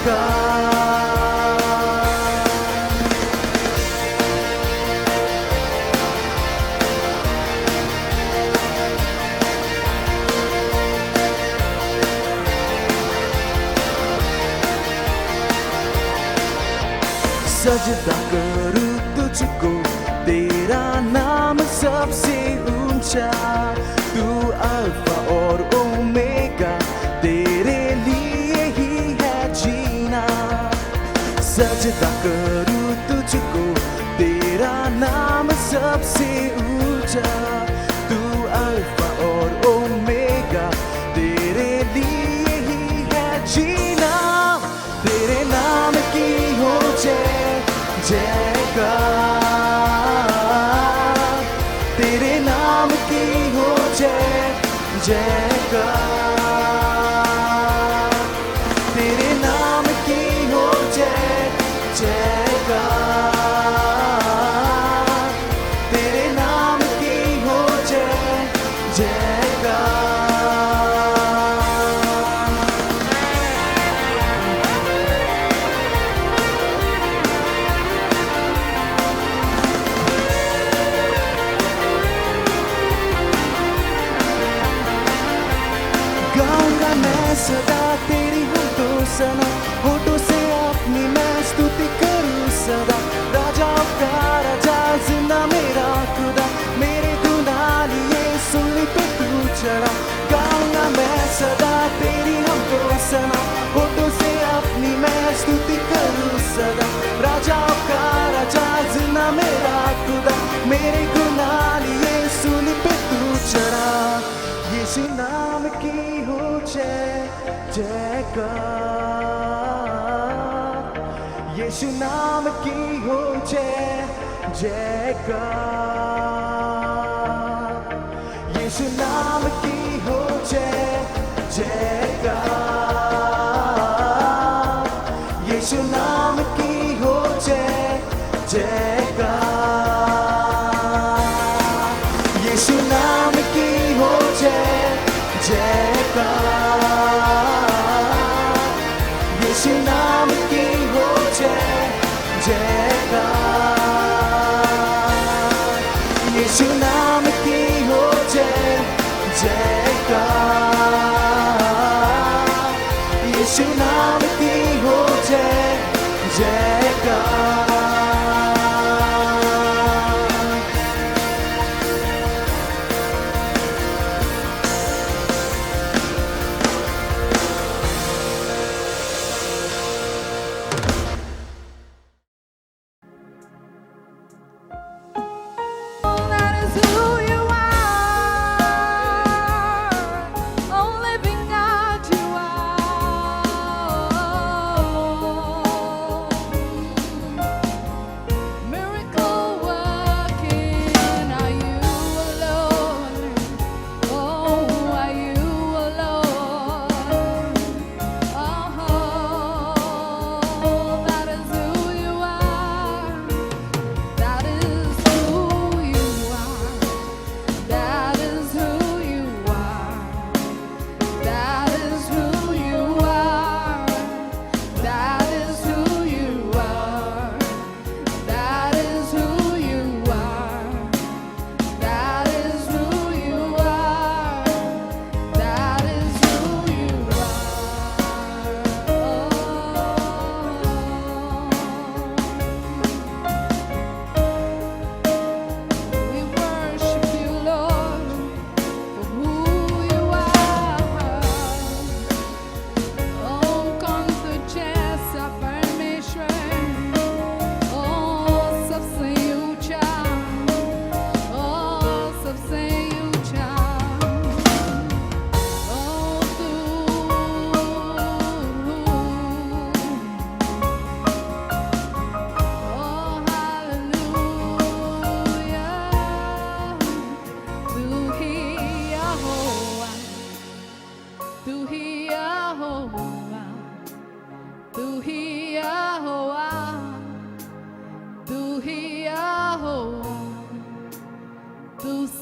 का। सजदा करूं तुझको, तेरा नाम सबसे ऊंचा। तू अल्फा और ओमेगा, तेरे लिए ही है जीना। सजदा करूं तुझको, तेरा नाम सबसे ऊंचा। तू अल्फा और ओमेगा, तेरे लिए ही है जीना। तेरे नाम की हो जयकार, तेरे नाम की हो जयकार, तेरे नाम की हो जयकार, तेरे नाम की हो जयकार। गाऊंगा मैं सदा तेरी होठों सना, होठों से अपनी मैं स्तुति करूं सदा। राजाओं का राजा जिंदा मेरा खुदा, मेरे गुनाह लिए सूली पे तू चढ़ा। गाऊंगा मैं सदा तेरी होठों सना, होठों से अपनी मैं स्तुति करूं सदा। राजाओं का राजा जिंदा मेरा खुदा, मेरे गुनाह लिए सूली पे तू चढ़ा। यीशु नाम की हो जयकार, यीशु नाम की हो जयकार, यीशु नाम की हो जयकार, यीशु नाम की हो जयकार, यीशु नाम की हो जयकार, यीशु नाम की हो जयकार, यीशु नाम की हो जयकार, यीशु नाम की हो जयकार।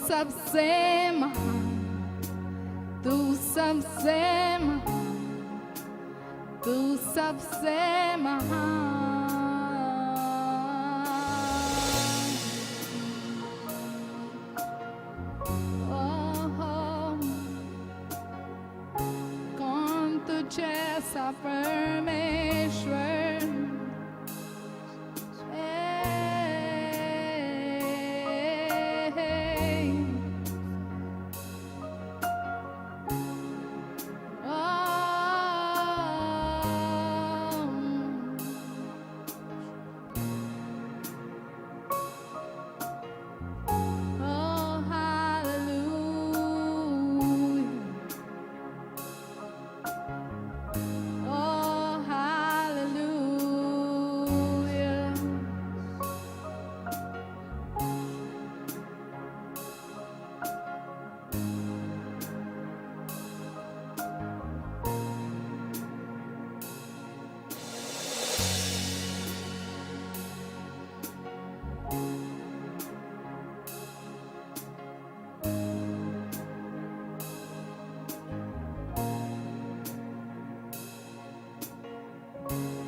सबसे महान, तू सबसे महान, तू सबसे महान। कौन तुझे सा परमेश्वर,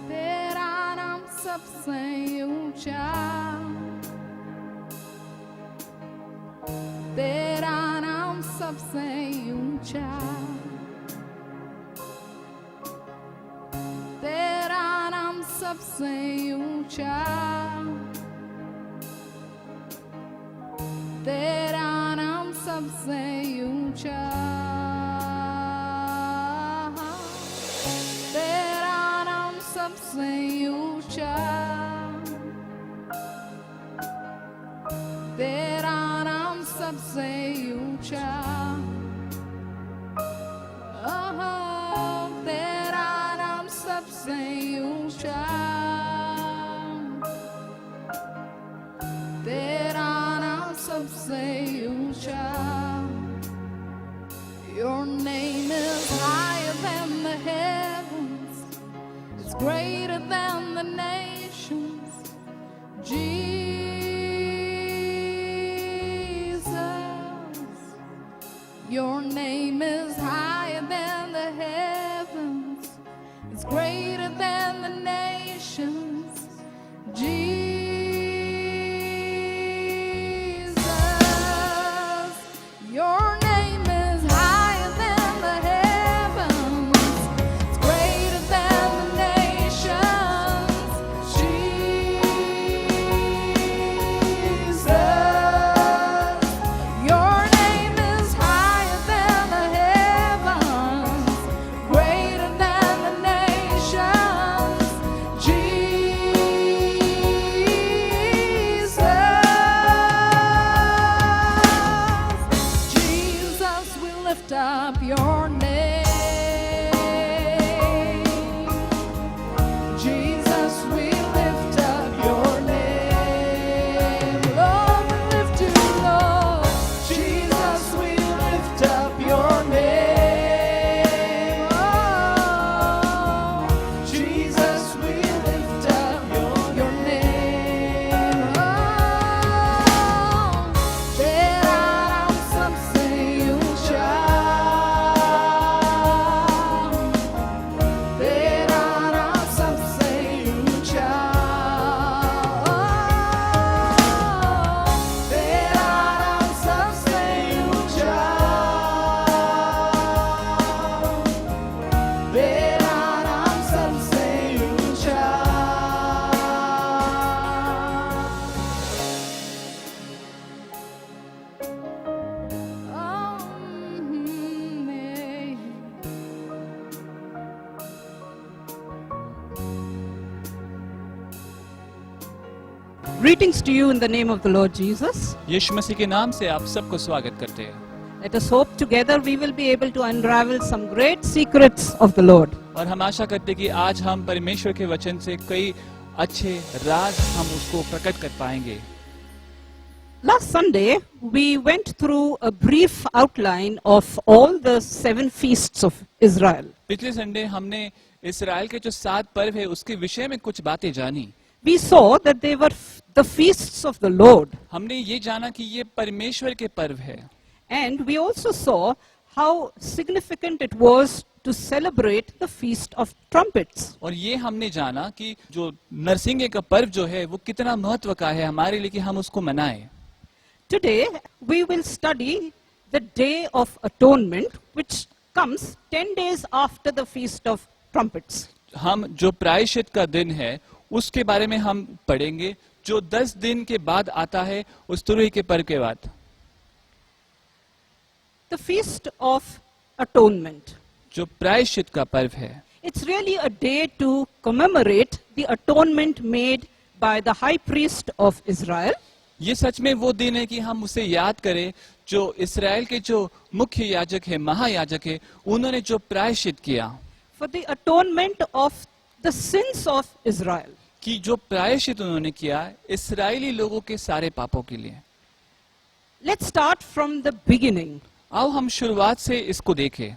तेरा नाम सबसे ऊंचा, तेरा नाम सबसे ऊंचा, तेरा नाम सबसे ऊंचा, तेरा नाम सबसे ऊंचा, तेरा नाम सबसे ऊंचा, तेरा नाम सबसे ऊंचा, तेरा नाम सबसे ऊंचा, तेरा नाम सबसे ऊंचा। Your name is higher than the heavens, it's greater than the nations, Jesus. Your name is higher than the heavens, it's greater than the nations, Jesus. Your name is higher than the heavens, it's greater than the nations, Jesus. Your name is higher than the heavens, greater than the nations, Jesus. Jesus, we lift up your name. Jesus, we lift up your name. Lord, we lift you, Lord. Jesus, we lift up your name. Oh, Jesus, we lift up your name. Oh, तेरा नाम सबसे ऊंचा, तेरा नाम सबसे ऊंचा, तेरा नाम सबसे ऊंचा, तेरा नाम सबसे ऊंचा। Greetings to you in the name of the Lord Jesus. यीशु मसीह के नाम से आप सबको स्वागत करते हैं Let us hope together we will be able to unravel some great secrets of the Lord. और हम आशा करते हैं कि आज हम परमेश्वर के वचन से कई अच्छे राज हम उसको प्रकट कर पाएंगे। Last Sunday, we went through a brief outline of all the 7 feasts of Israel. पिछले संडे हमने इस्राएल के जो 7 पर्व है उसके विषय में कुछ बातें जानी। We saw that they were the feasts of the Lord. हमने ये जाना कि ये परमेश्वर के पर्व है। And we also saw how significant it was to celebrate the Feast of Trumpets. और ये हमने जाना कि जो नरसिंगे का पर्व जो है वो कितना महत्व का है हमारे लिए कि हम उसको मनाएं। Today, we will study the Day of Atonement, which comes 10 days after the Feast of Trumpets. हम जो प्रायश्चित का दिन है उसके बारे में हम पढ़ेंगे जो 10 दिन के बाद आता है उस तुरही के पर्व के बाद। The Feast of Atonement. जो प्रायश्चित का पर्व है It's really a day to commemorate the atonement made by the high priest of Israel. ये सच में वो दिन है कि हम उसे याद करें जो इस्राएल के जो मुख्य याजक है महायाजक है उन्होंने जो प्रायश्चित किया For the atonement of the sins of Israel. कि जो प्रायश्चित उन्होंने किया इस्राएली लोगों के सारे पापों के लिए। Let's start from the beginning. आओ हम शुरुआत से इसको देखें।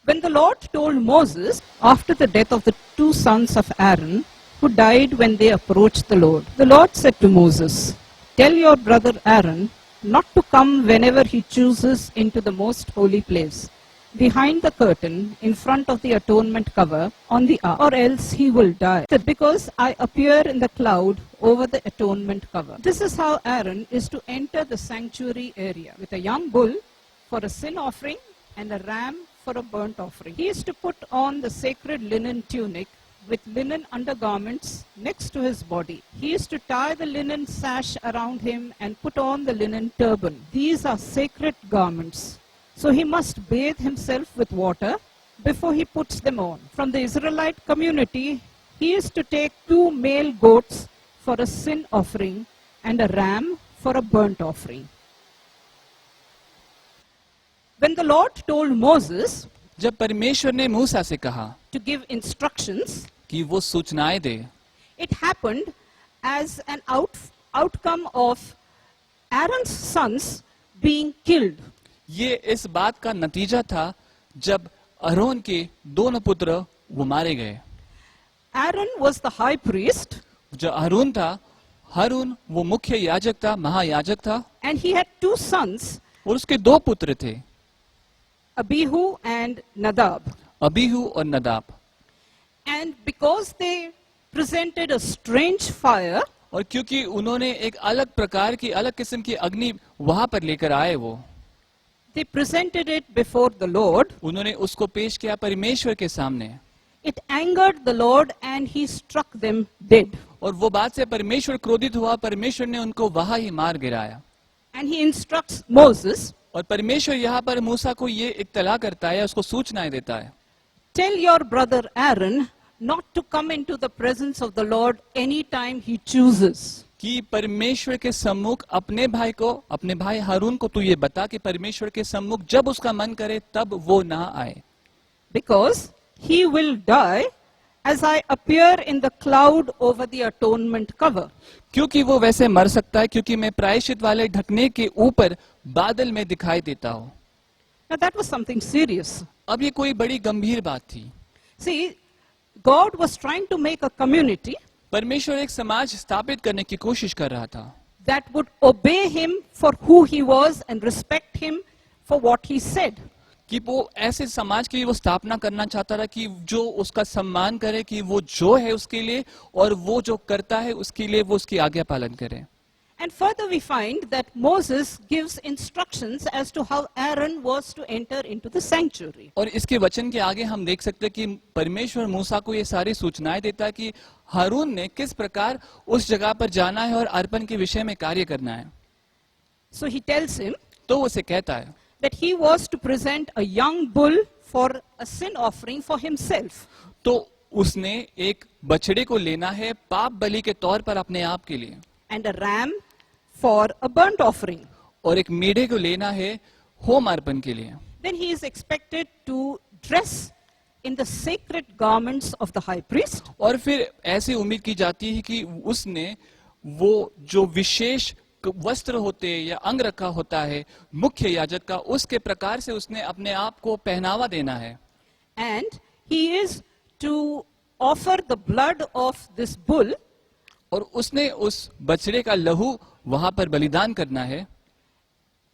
When the Lord told Moses, after the death of the two sons of Aaron, who died when they approached the Lord said to Moses, "Tell your brother Aaron not to come whenever he chooses into the most holy place, behind the curtain, in front of the atonement cover, on the ark, or else he will die, because I appear in the cloud over the atonement cover." This is how Aaron is to enter the sanctuary area, with a young bull for a sin offering and a ram for a burnt offering. He is to put on the sacred linen tunic with linen undergarments next to his body. He is to tie the linen sash around him and put on the linen turban. These are sacred garments. So he must bathe himself with water before he puts them on. From the Israelite community, he is to take 2 male goats for a sin offering and a ram for a burnt offering. When the Lord told Moses जब परमेश्वर ने मूसा से कहा to give instructions, कि वो सूचनाएं दे it happened as an outcome of Aaron's sons being killed. ये इस बात का नतीजा था जब अरोन के दोनों पुत्र वो मारे गए। Aaron was the high priest जो हारून था हारून वो मुख्य याजक था महायाजक था and he had 2 sons, और उसके 2 पुत्र थे Abihu and Nadab. अबीहू और नदाब। And because they presented a strange fire, और क्योंकि उन्होंने एक अलग प्रकार की अलग किस्म की अग्नि वहां पर लेकर आए वो they presented it before the Lord. उन्होंने उसको पेश किया परमेश्वर के सामने It angered the Lord and he struck them dead. और वो बात से परमेश्वर क्रोधित हुआ परमेश्वर ने उनको वहां ही मार गिराया। And he instructs Moses, और परमेश्वर यहाँ पर मूसा को ये इत्तला करता है उसको सूचनाएं देता है "Tell your brother Aaron not to come into the presence of the Lord anytime he chooses." कि परमेश्वर के सम्मुख अपने भाई हारून को तू ये बता कि परमेश्वर के सम्मुख जब उसका मन करे तब वो ना आए। Because he will die as I appear in the cloud over the atonement cover. क्योंकि वो वैसे मर सकता है क्योंकि मैं प्रायश्चित वाले ढकने के ऊपर बादल में दिखाई देता हूँ। Now that was something serious. अब ये कोई बड़ी गंभीर बात थी। See, God was trying to make a community परमेश्वर एक समाज स्थापित करने की कोशिश कर रहा था that would obey him for who he was and respect him for what he said. कि वो ऐसे समाज की वो स्थापना करना चाहता था कि जो उसका सम्मान करे कि वो जो है उसके लिए और वो जो करता है उसके लिए वो उसकी आज्ञा पालन करे। And further we find that Moses gives instructions as to how Aaron was to enter into the sanctuary. और इसके वचन के आगे हम देख सकते हैं कि परमेश्वर मूसा को ये सारी सूचनाएं देता है कि हारून ने किस प्रकार उस जगह पर जाना है और अर्पण के विषय में कार्य करना है। So he tells him तो उसे कहता है that he was to present a young bull for a sin offering for himself. तो उसने एक बछड़े को लेना है पाप बलि के तौर पर अपने आप के लिए And a ram for a burnt offering. और एक मेढ़े को लेना है होम अर्पण के लिए। Then he is expected to dress in the sacred garments of the high priest. और फिर ऐसी उम्मीद की जाती है कि उसने वो जो विशेष वस्त्र होते या अंग रखा होता है मुख्य याजक का उसके प्रकार से उसने अपने आप को पहनावा देना है। And he is to offer the blood of this bull और उसने उस बछड़े का लहू वहां पर बलिदान करना है।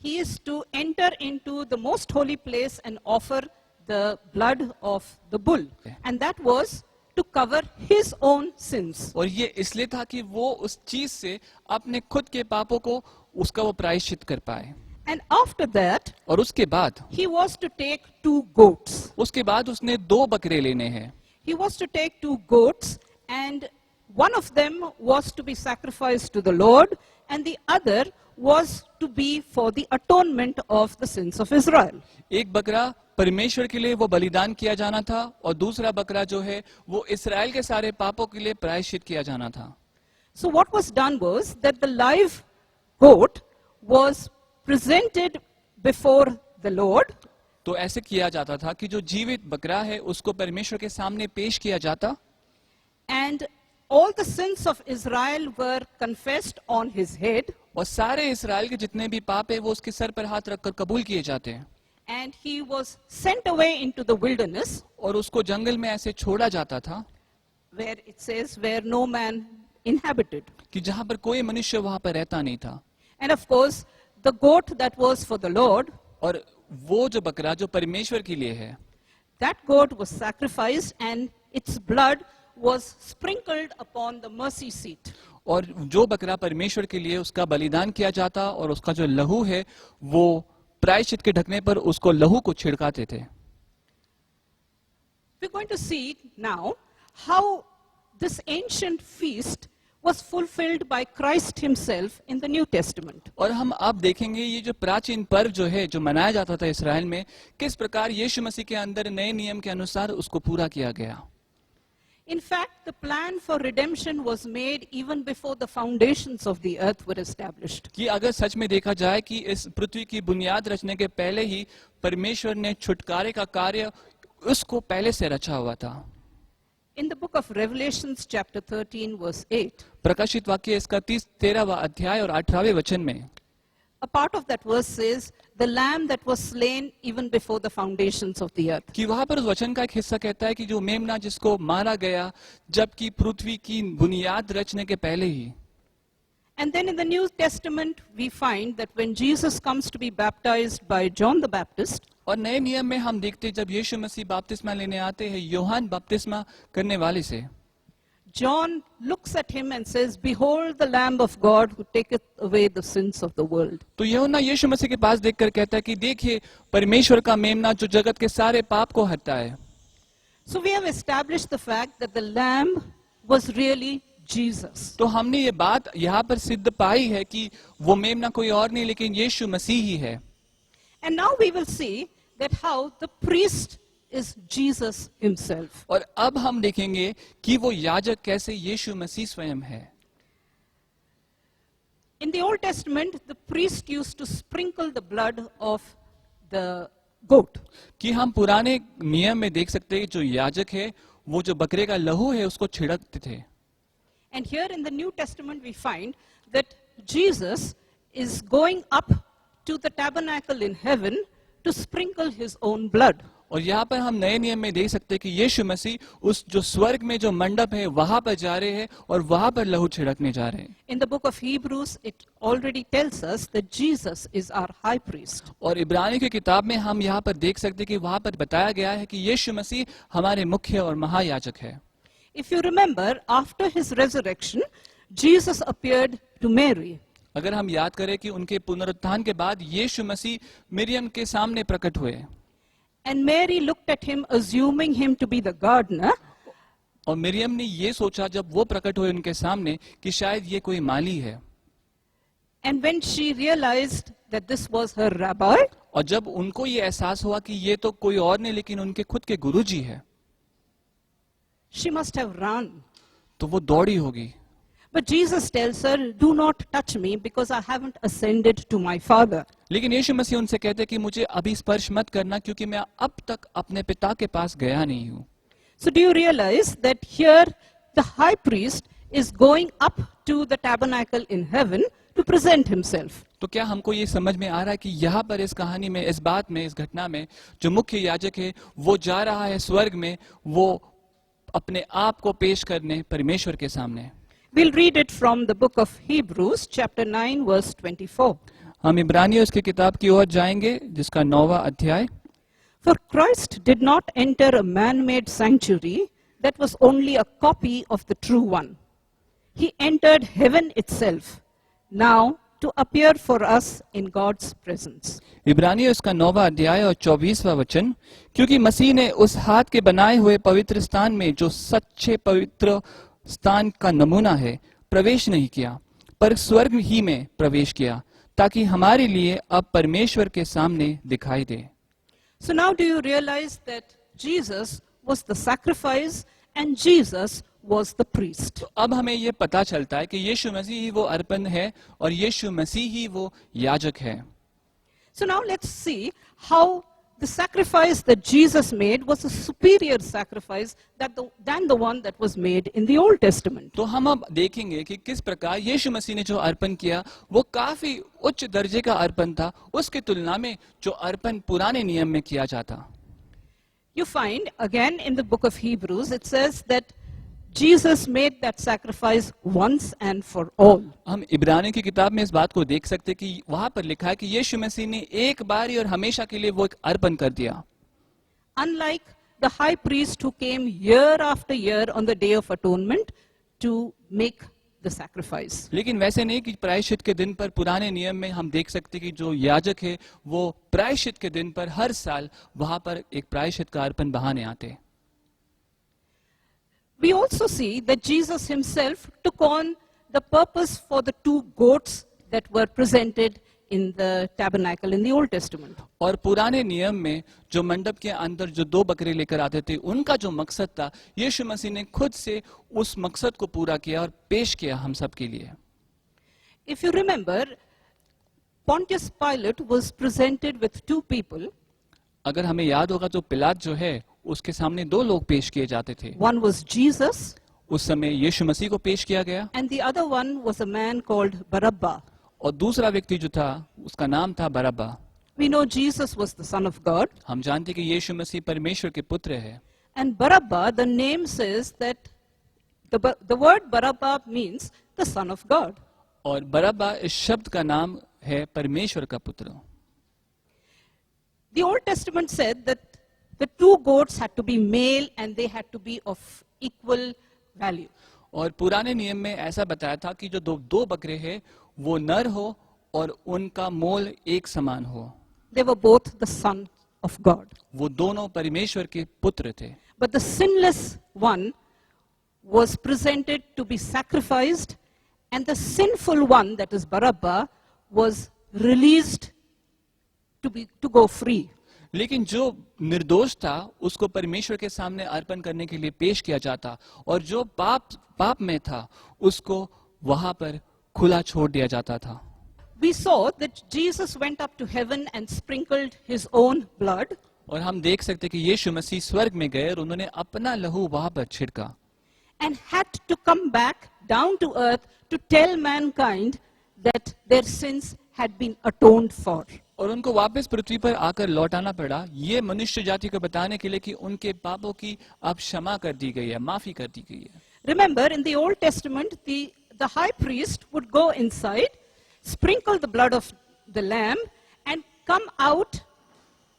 he is to enter into the most holy place and offer the blood of the bull. And that was to cover his own sins. और ये इसलिए था कि वो उस चीज से अपने खुद के पापों को उसका वो प्रायश्चित कर पाए. And after that, और उसके बाद he was to take 2 goats. उसके बाद उसने 2 बकरे लेने हैं. He was to take 2 goats, and one of them was to be sacrificed to the Lord, and the other was to be for the atonement of the sins of Israel. एक बकरा परमेश्वर के लिए वो बलिदान किया जाना था और दूसरा बकरा जो है वो इस्राएल के सारे पापों के लिए प्रायश्चित किया जाना था. So what was done was that the live goat was presented before the Lord, तो ऐसे किया जाता था कि जो जीवित बकरा है उसको परमेश्वर के सामने पेश किया जाता, and all the sins of Israel were confessed on his head, और सारे इस्राएल के जितने भी पाप है वो उसके सर पर हाथ रखकर कबूल किए जाते हैं. and he was sent away into the wilderness, और उसको जंगल में ऐसे छोड़ा जाता था where it says where no man inhabited. कि जहां पर कोई मनुष्य वहां पर रहता नहीं था. And of course, the goat that was for the Lord, और वो जो बकरा जो परमेश्वर के लिए है, that goat was sacrificed and its blood was sprinkled upon the mercy seat. और जो बकरा परमेश्वर के लिए उसका बलिदान किया जाता और उसका जो लहू है वो प्रायश्चित के ढकने पर उसको लहू को छिड़काते थे. We're going to see now how this ancient feast was fulfilled by Christ himself in the New Testament. और हम अब देखेंगे ये जो प्राचीन पर्व जो है जो मनाया जाता था इस्राएल में, किस प्रकार यीशु मसीह के अंदर नए नियम के अनुसार उसको पूरा किया गया. In fact, the plan for redemption was made even before the foundations of the earth were established. कि अगर सच में देखा जाए कि इस पृथ्वी की बुनियाद रचने के पहले ही परमेश्वर ने छुटकारे का कार्य उसको पहले से रचा हुआ था. In the book of Revelations chapter 13 verse 8, प्रकाशित वाक्य इसका 13वां अध्याय और 18वें वचन में a part of that verse says, the lamb that was slain even before the foundations of the earth. कि वहां पर उस वचन का एक हिस्सा कहता है कि जो मेमना जिसको मारा गया जबकि पृथ्वी की बुनियाद रचने के पहले ही. And then in the New Testament, we find that when Jesus comes to be baptized by John the Baptist, और नए नियम में हम देखते हैं जब यीशु मसीह बपतिस्मा लेने आते हैं यूहन्ना बपतिस्मा करने वाले से, John looks at him and says, behold the Lamb of God who taketh away the sins of the world. तो यूहन्ना यीशु मसीह के पास देखकर कहता है कि देखिए परमेश्वर का मेमना जो जगत के सारे पाप को हरता है. So we have established the fact that the Lamb was really Jesus. तो हमने ये बात यहाँ पर सिद्ध पाई है कि वो मेमना कोई और नहीं लेकिन यीशु मसीह ही है. And now we will see that how the priest is Jesus himself. और अब हम देखेंगे कि वो याजक कैसे यीशु मसीह स्वयं है. In the Old Testament, the priest used to sprinkle the blood of the goat. कि हम पुराने नियम में देख सकते हैं कि जो याजक है वो जो बकरे का लहू है उसको छिड़कते थे. And here in the New Testament, we find that Jesus is going up to the tabernacle in heaven to sprinkle his own blood. और यहाँ पर हम नए नियम में देख सकते हैं कि यीशु मसीह उस जो स्वर्ग में जो मंडप है वहां पर जा रहे हैं और वहां पर लहू छिड़कने जा रहे हैं. In the book of Hebrews, it already tells us that Jesus is our high priest. और इब्रानी की किताब में हम यहाँ पर देख सकते हैं कि वहां पर बताया गया है कि यीशु मसीह हमारे मुख्य और महायाजक है. If you remember, after his resurrection, Jesus appeared to Mary. अगर हम याद करें कि उनके पुनरुत्थान के बाद यीशु मसीह मरियम के सामने प्रकट हुए. And Mary looked at him, assuming him to be the gardener. और मरियम ने ये सोचा जब वो प्रकट हुए उनके सामने कि शायद ये कोई माली है. And when she realized that this was her rabbi, और जब उनको ये एहसास हुआ कि ये तो कोई और नहीं लेकिन उनके खुद के गुरुजी है, she must have run. तो वो दौड़ी होगी. But Jesus tells her, do not touch me because I haven't ascended to my Father. लेकिन यीशु मसीह उनसे कहते कि मुझे अभी स्पर्श मत करना क्योंकि मैं अब तक अपने पिता के पास गया नहीं हूं. So do you realize that here the high priest is going up to the tabernacle in heaven to present himself? तो क्या हमको ये समझ में आ रहा है कि यहाँ पर इस कहानी में, इस बात में, इस घटना में जो मुख्य याजक है वो जा रहा है स्वर्ग में, वो अपने आप को पेश करने परमेश्वर के सामने. We'll read it from the book of Hebrews, chapter 9, verse 24. हम इब्रानियों उसकी किताब की ओर जाएंगे जिसका 9वां अध्याय। For Christ did not enter a man-made sanctuary that was only a copy of the true one. He entered heaven itself, now to appear for us in God's presence. इब्रानियों उसका 9वां अध्याय और 24वां वचन। क्योंकि मसीह ने उस हाथ के बनाए हुए पवित्र स्थान में, जो सच्चे पवित्र स्थान का नमूना है, प्रवेश नहीं किया, पर स्वर्ग ही में प्रवेश किया, ताकि हमारे लिए अब परमेश्वर के सामने दिखाई दे। So now do you realize that Jesus was the sacrifice and Jesus was the priest? तो अब हमें ये पता चलता है कि यीशु मसीह ही वो अर्पण है और यीशु मसीह ही वो याजक है। So now let's see how the sacrifice that Jesus made was a superior sacrifice than the one that was made in the Old Testament. तो हम अब देखेंगे कि किस प्रकार यीशु मसीह ने जो अर्पण किया वो काफी उच्च दर्जे का अर्पण था उसकी तुलना में जो अर्पण पुराने नियम में किया जाता। You find again in the book of Hebrews, it says that Jesus made that sacrifice once and for all. हम इब्रानियों की किताब में इस बात को देख सकते हैं कि वहां पर लिखा है कि यीशु मसीह ने एक बार ही और हमेशा के लिए वो एक अर्पण कर दिया। Unlike the high priest who came year after year on the Day of Atonement to make the sacrifice. लेकिन वैसे नहीं कि प्रायश्चित के दिन पर पुराने नियम में हम देख सकते हैं कि जो याजक है वो प्रायश्चित के दिन पर हर साल वहां पर एक प्रायश्चित का अर्पण बहाने आते। We also see that Jesus himself took on the purpose for the 2 goats that were presented in the tabernacle in the Old Testament. और पुराने नियम में जो मंडप के अंदर जो 2 बकरे लेकर आते थे उनका जो मकसद था यीशु मसीह ने खुद से उस मकसद को पूरा किया और पेश किया हम सब के लिए। If you remember, Pontius Pilate was presented with 2 people. अगर हमें याद होगा तो पिलात जो है उसके सामने 2 लोग पेश किए जाते थे। One was Jesus उस समय यीशु मसीह को पेश किया गया and the other one was a man called Barabbas. और दूसरा व्यक्ति जो था उसका नाम था बरअब्बा। We know Jesus was the Son of God. हम जानते कि यीशु मसीह परमेश्वर के पुत्र है। And Barabbas, the name says that the word Barabbas means the Son of God. और बरअब्बा इस शब्द का नाम है परमेश्वर का पुत्र। The Old Testament said that the 2 goats had to be male and they had to be of equal value. और पुराने नियम में ऐसा बताया था कि जो 2 बकरे हैं वो नर हो और उनका मोल एक समान हो। They were both the Son of God. वो दोनों परमेश्वर के पुत्र थे। But the sinless one was presented to be sacrificed and the sinful one, that is Barabbas, was released to go free. लेकिन जो निर्दोष था उसको परमेश्वर के सामने अर्पण करने के लिए पेश किया जाता और जो पाप में था उसको वहां पर खुला छोड़ दिया जाता था। We saw that Jesus went up to heaven and sprinkled his own blood. और हम देख सकते कि यीशु मसीह स्वर्ग में गए और उन्होंने अपना लहू वहां पर छिड़का। And had to come back down to earth to tell mankind that their sins had been atoned for. और उनको वापस पृथ्वी पर आकर लौटाना पड़ा ये मनुष्य जाति को बताने के लिए कि उनके पापों की अब क्षमा कर दी गई है, माफी कर दी गई है। Remember, in the Old Testament, the high priest would go inside, sprinkle the blood of the lamb, and come out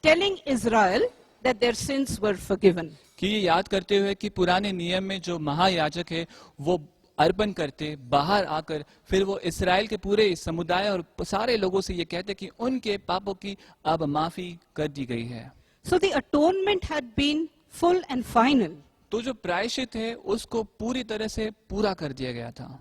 telling Israel that their sins were forgiven. कि ये याद करते हुए कि पुराने नियम में जो महायाजक है वो अर्पण करते बाहर आकर फिर वो इस्राएल के पूरे समुदाय और सारे लोगों से ये कहते कि उनके पापों की अब माफी कर दी गई है। So the atonement had been full and final. तो जो प्रायश्चित है उसको पूरी तरह से पूरा कर दिया गया था।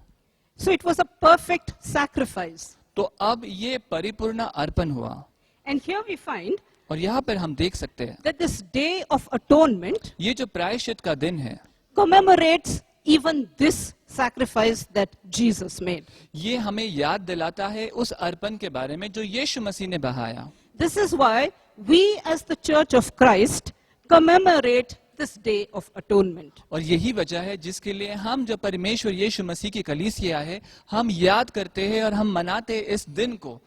So it was a perfect sacrifice. तो अब ये परिपूर्ण अर्पण हुआ। And here we find और यहाँ पर हम देख सकते हैं that this day of atonement ये जो प्रायश्चित का दिन है commemorates even this sacrifice that Jesus made. ये हमें याद दिलाता है उस अर्पण के बारे में जो यीशु मसीह ने बहाया। This is why we as the Church of Christ commemorate this day of atonement. और यही वजह है जिसके लिए हम जो परमेश्वर यीशु मसीह की कलीसिया है हम याद करते हैं और हम मनाते हैं इस दिन को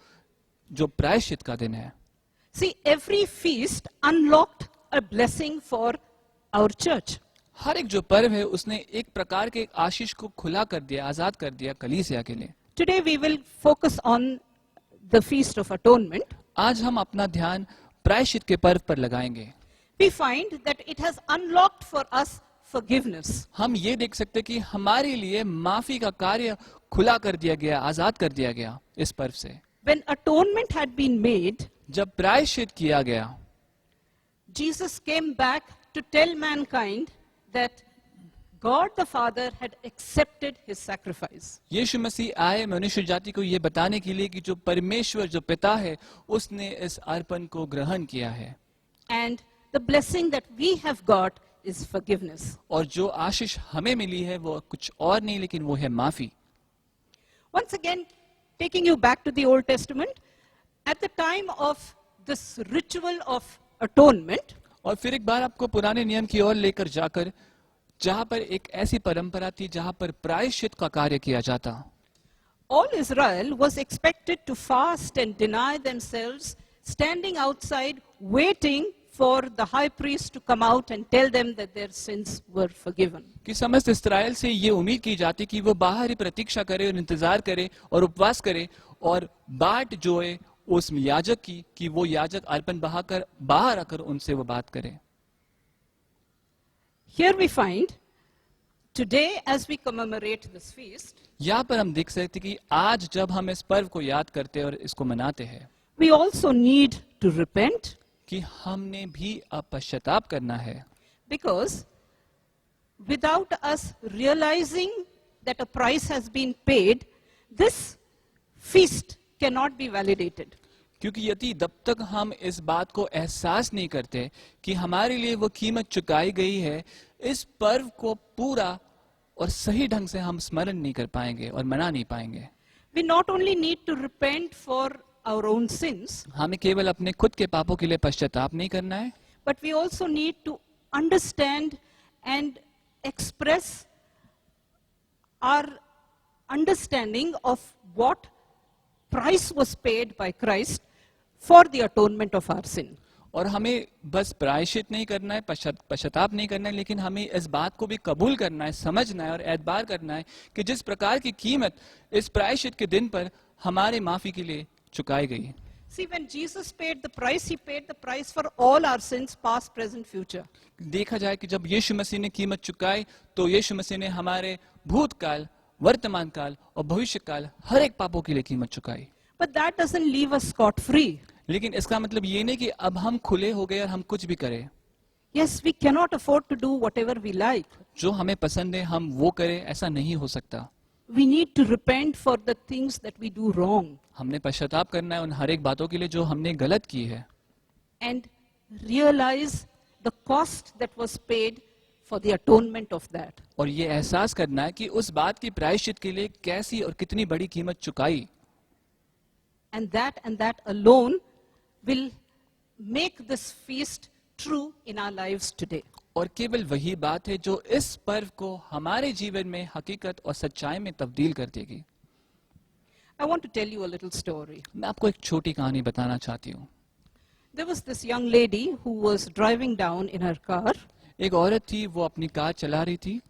जो प्रायश्चित का दिन है। See, every feast unlocked a blessing for our church. हर एक जो पर्व है उसने एक प्रकार के आशीष को खुला कर दिया, आजाद कर दिया कलीसिया के लिए। Today we will focus on the Feast of Atonement, आज हम अपना ध्यान प्रायश्चित के पर्व पर लगाएंगे। we find that it has unlocked for us forgiveness. हम ये देख सकते कि हमारे लिए माफी का कार्य खुला कर दिया गया, आजाद कर दिया गया इस पर्व से। When atonement had been made, जब प्रायश्चित किया गया, Jesus came back to tell mankind that God the Father had accepted his sacrifice. यीशु मसीह आए मनुष्य जाति को ये बताने के लिए कि जो परमेश्वर जो पिता है उसने इस अर्पण को ग्रहण किया है। And the blessing that we have got is forgiveness. और जो आशीष हमें मिली है वो कुछ और नहीं लेकिन वो है माफी। Once again, taking you back to the Old Testament, at the time of this ritual of atonement, और फिर एक बार आपको पुराने नियम की ओर लेकर जाकर जहां पर एक ऐसी परंपरा थी जहां पर प्रायश्चित का कार्य किया जाता। all Israel was expected to fast and deny themselves, standing outside, waiting for the high priest to come out and tell them that their sins were forgiven. कि समस्त इस्राएल से ये उम्मीद की जाती कि वो बाहर ही प्रतीक्षा करे और इंतजार करे और उपवास करे और बाट जोए उस याजक की कि वो याजक अर्पण बहाकर बाहर आकर उनसे वो बात करे। Here we find, today as we commemorate this feast, यहाँ पर हम देख सकते कि आज जब हम इस पर्व को याद करते और इसको मनाते हैं we also need to repent, कि हमने भी अब पश्चाताप करना है, because without us realizing that a price has been paid, this feast cannot be validated. क्योंकि यदि तब तक हम इस बात को एहसास नहीं करते कि हमारे लिए वो कीमत चुकाई गई है, इस पर्व को पूरा और सही ढंग से हम स्मरण नहीं कर पाएंगे और मना नहीं पाएंगे। We not only need to repent for our own sins, हमें केवल अपने खुद के पापों के लिए पश्चाताप नहीं करना है, but we also need to understand and express our understanding of what price was paid by Christ for the atonement of our sin. और हमें बस प्रायश्चित नहीं करना है, पश्चाताप नहीं करना है, लेकिन हमें इस बात को भी कबूल करना है, समझना है और एतबार करना है कि जिस प्रकार की कीमत इस प्रायश्चित के दिन पर हमारे माफी के लिए चुकाई गई। See, when Jesus paid the price, he paid the price for all our sins, past, present, future. देखा जाए कि जब यीशु मसीह ने कीमत चुकाई तो यीशु मसीह ने हमारे भूतकाल, वर्तमान काल और भविष्य काल हर एक पापों के लिए कीमत चुकाई। But that doesn't leave us scot-free. लेकिन इसका मतलब ये नहीं कि अब हम खुले हो गए और हम कुछ भी करें। Yes, we cannot afford to do whatever we like. जो हमें पसंद है हम वो करें, ऐसा नहीं हो सकता। We need to repent for the things that we do wrong हमने पश्चाताप करना है उन हर एक बातों के लिए जो हमने गलत की है, and realize the cost that was paid for the atonement of that. और ये एहसास करना है कि उस बात की प्रायश्चित के लिए कैसी और कितनी बड़ी कीमत चुकाई। And that alone will make this feast true in our lives today. और केवल वही बात है जो इस पर्व को हमारे जीवन में हकीकत और सच्चाई में तब्दील कर देगी। I want to tell you a little story. मैं आपको एक छोटी कहानी बताना चाहती हूँ। There was this young lady who was driving down in her car, एक औरत थी, वो अपनी कार चला रही थी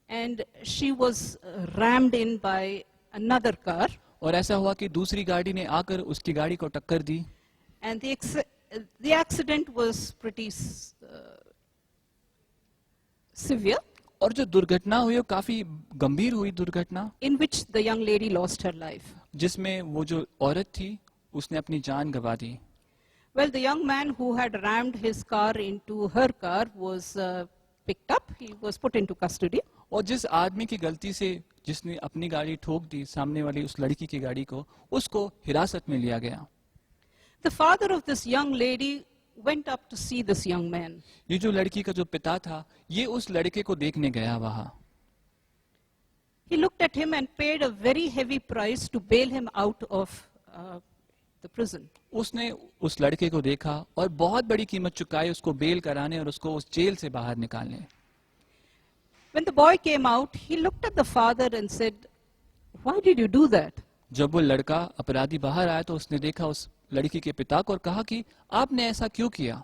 and she was rammed in by another car, और ऐसा हुआ कि दूसरी गाड़ी ने आकर उसकी गाड़ी को टक्कर दी and the accident was pretty severe, और जो दुर्घटना हुई वो काफी गंभीर हुई दुर्घटना, in which the young lady lost her life. जिसमें वो जो औरत थी उसने अपनी जान गंवा दी। Well, the young man who had rammed his car into her car was picked up. He was put into custody. और जिस आदमी की गलती से जिसने अपनी गाड़ी ठोक दी सामने वाली उस लड़की की गाड़ी को, उसको हिरासत में लिया गया। The father of this young lady went up to see this young man. ये जो लड़की का जो पिता था ये उस लड़के को देखने गया वहां। He looked at him and paid a very heavy price to bail him out of the prison. उसने उस लड़के को देखा और बहुत बड़ी कीमत चुकाई उसको बेल कराने और उसको उस जेल से बाहर निकालने। When the boy came out, he looked at the father and said, "Why did you do that?" जब वो लड़का अपराधी बाहर आया तो उसने देखा उस लड़की के पिता को और कहा कि आपने ऐसा क्यों किया?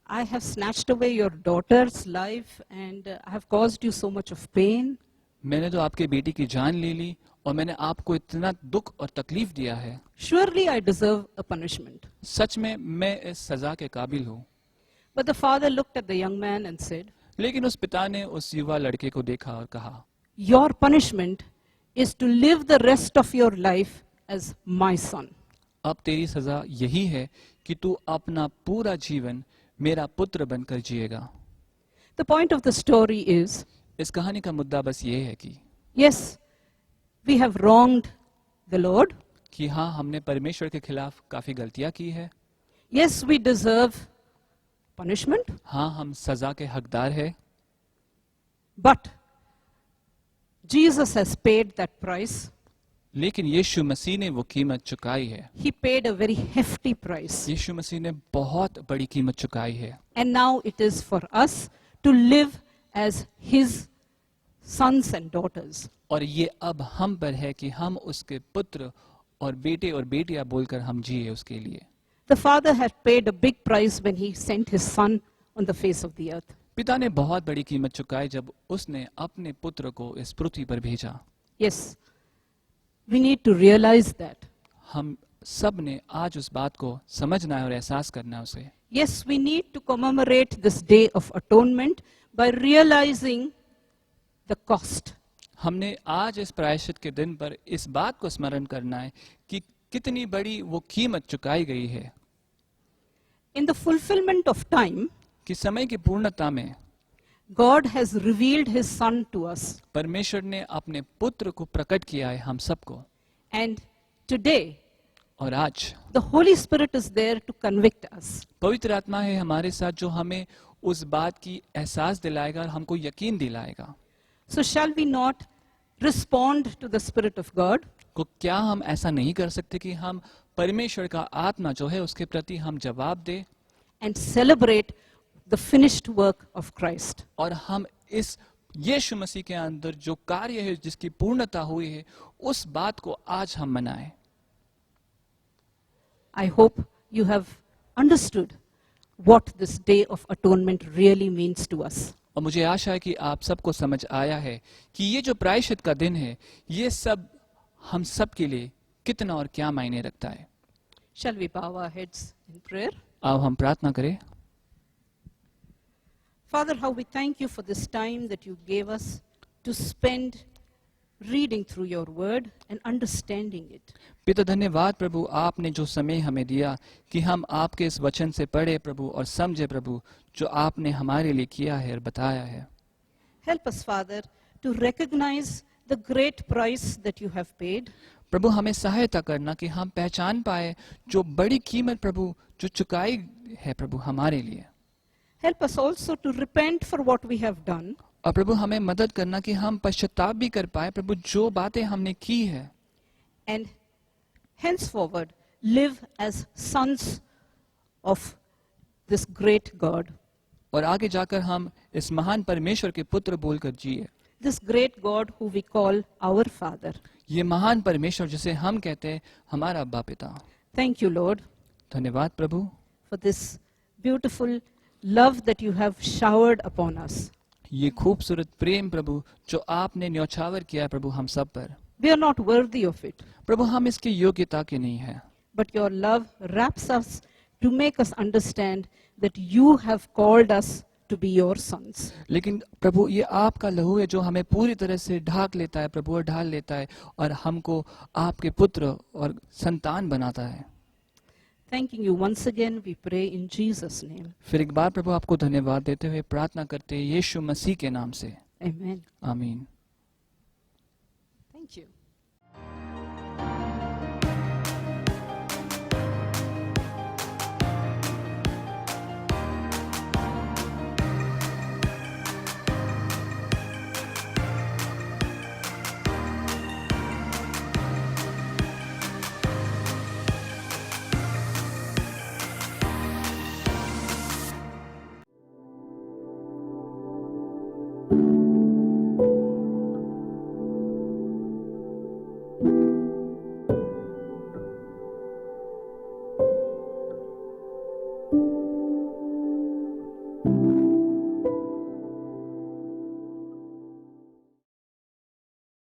I have snatched away your daughter's life and I have caused you so much of pain. मैंने तो आपके बेटी की जान ले ली और मैंने आपको इतना दुख और तकलीफ दिया है, Surely I deserve a punishment. सच में मैं इस सजा के काबिल हूँ। But the father looked at the young man and said, लेकिन उस पिता ने उस युवा लड़के को देखा और कहा, Your punishment is to live the rest of your life as my son. अब तेरी सजा यही है कि तू अपना पूरा जीवन मेरा पुत्र बनकर जिएगा। The point of the story is, इस कहानी का मुद्दा बस ये है कि yes, we have wronged the Lord. हाँ, हमने परमेश्वर के खिलाफ काफी गलतियां की है। Yes, we deserve punishment. हाँ, हम सजा के हकदार है, But Jesus has paid that price. लेकिन यीशु मसीह ने वो कीमत चुकाई है। He paid a very hefty price. यीशु मसीह ने बहुत बड़ी कीमत चुकाई है। And now it is for us to live as his sons and daughters. और ये अब हम पर है कि हम उसके पुत्र और बेटे और बेटियां बोलकर हम जिए उसके लिए। The father had paid a big price when he sent his son on the face of the earth. पिता ने बहुत बड़ी कीमत चुकाई जब उसने अपने पुत्र को इस पृथ्वी पर भेजा। Yes, we need to realize that. हम सब ने आज उस बात को समझना है और एहसास करना है उसे। Yes, we need to commemorate this day of atonement by realizing the cost. हमने आज इस प्रायश्चित के दिन पर इस बात को स्मरण करना है कि कितनी बड़ी वो कीमत चुकाई गई है। In the fulfillment of time, कि समय की पूर्णता में God has revealed his son to us. परमेश्वर ने अपने पुत्र को प्रकट किया है हम सबको। And today, और आज the Holy Spirit is there to convict us. पवित्र आत्मा है हमारे साथ जो हमें उस बात की एहसास दिलाएगा और हमको यकीन दिलाएगा। So shall we not respond to the Spirit of God? को क्या हम ऐसा नहीं कर सकते कि हम परमेश्वर का आत्मा जो है उसके प्रति हम जवाब दे And celebrate the finished work of Christ. और हम इस यीशु मसीह के अंदर जो कार्य है जिसकी पूर्णता हुई है उस बात को आज हम मनाएं। I hope you have understood what this day of atonement really means to us. और मुझे आशा है कि आप सबको समझ आया है कि ये जो प्रायश्चित का दिन है ये सब हम सब के लिए कितना और क्या मायने रखता है। Shall we bow our heads in prayer? आओ हम प्रार्थना करें। Father, how we thank you for this time that you gave us to spend reading through your word and understanding it. पिता धन्यवाद प्रभु, आपने जो समय हमें दिया कि हम आपके इस वचन से पढ़े प्रभु और समझे प्रभु जो आपने हमारे लिए किया है और बताया है। Help us, Father, to recognize the great price that you have paid. प्रभु हमें सहायता करना कि हम पहचान पाए जो बड़ी कीमत प्रभु जो चुकाई है प्रभु हमारे लिए। Help us also to repent for what we have done और प्रभु हमें मदद करना कि हम पश्चाताप भी कर पाए प्रभु जो बातें हमने की है and henceforward live as sons of this great God. और आगे जाकर हम इस महान परमेश्वर के पुत्र बोलकर जिए। This great God who we call our Father. ये महान परमेश्वर जिसे हम कहते हैं हमारा अब्बा पिता। Thank you, Lord, धन्यवाद प्रभु for this beautiful love that you have showered upon us. ये खूबसूरत प्रेम प्रभु जो आपने न्यौछावर किया प्रभु हम सब पर। We are not worthy of it, प्रभु हम इसकी योग्यता के नहीं है, but your love wraps us to make us understand that you have called us to be your sons. लेकिन प्रभु ये आपका लहू है जो हमें पूरी तरह से ढाक लेता है प्रभु और ढाल लेता है और हमको आपके पुत्र और संतान बनाता है। Thanking you once again, we pray in Jesus' name. फिर एक बार प्रभु आपको धन्यवाद देते हुए प्रार्थना करते हैं यीशु मसीह के नाम से, Amen. आमीन। Thank you.